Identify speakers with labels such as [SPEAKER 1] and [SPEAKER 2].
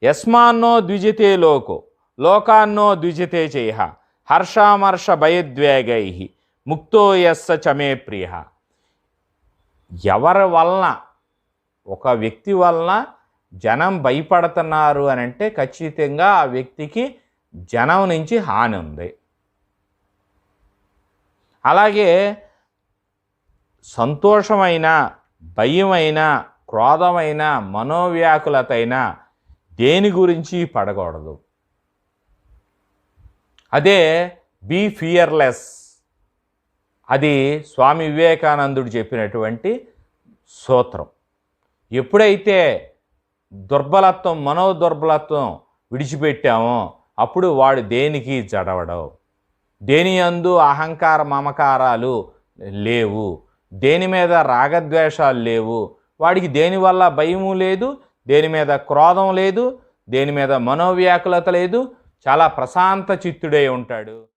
[SPEAKER 1] యస్మాన్నో ద్విజతే loco లోకాన్నో ద్విజతే చేయ హర్షామర్ష భయద్వేగై ముక్తో యస్స చమే ప్రియ. ఎవరి వలన, ఒక వ్యక్తి వలన జనం భయపడుతున్నారు అని అంటే ఖచ్చితంగా ఆ వ్యక్తికి జనం నుంచి హాని ఉంది. అలాగే సంతోషమైన, భయమైన, క్రోధమైన, మనోవ్యాకులతైన దేని గురించి పడకూడదు. అదే బీ ఫియర్లెస్. అది స్వామి వివేకానందుడు చెప్పినటువంటి సూత్రం. ఎప్పుడైతే దుర్బలత్వం, మనోదుర్బలత్వం విడిచిపెట్టామో అప్పుడు వాడు దేనికి జడవడవు. దేని యందు అహంకార మమకారాలు లేవు, దేని మీద రాగద్వేషాలు లేవు. వాడికి దేనివల్ల భయము లేదు, దేని మీద క్రోధం లేదు, దేని మీద మనోవ్యాకులత లేదు. చాలా ప్రశాంత చిత్తుడై ఉంటాడు.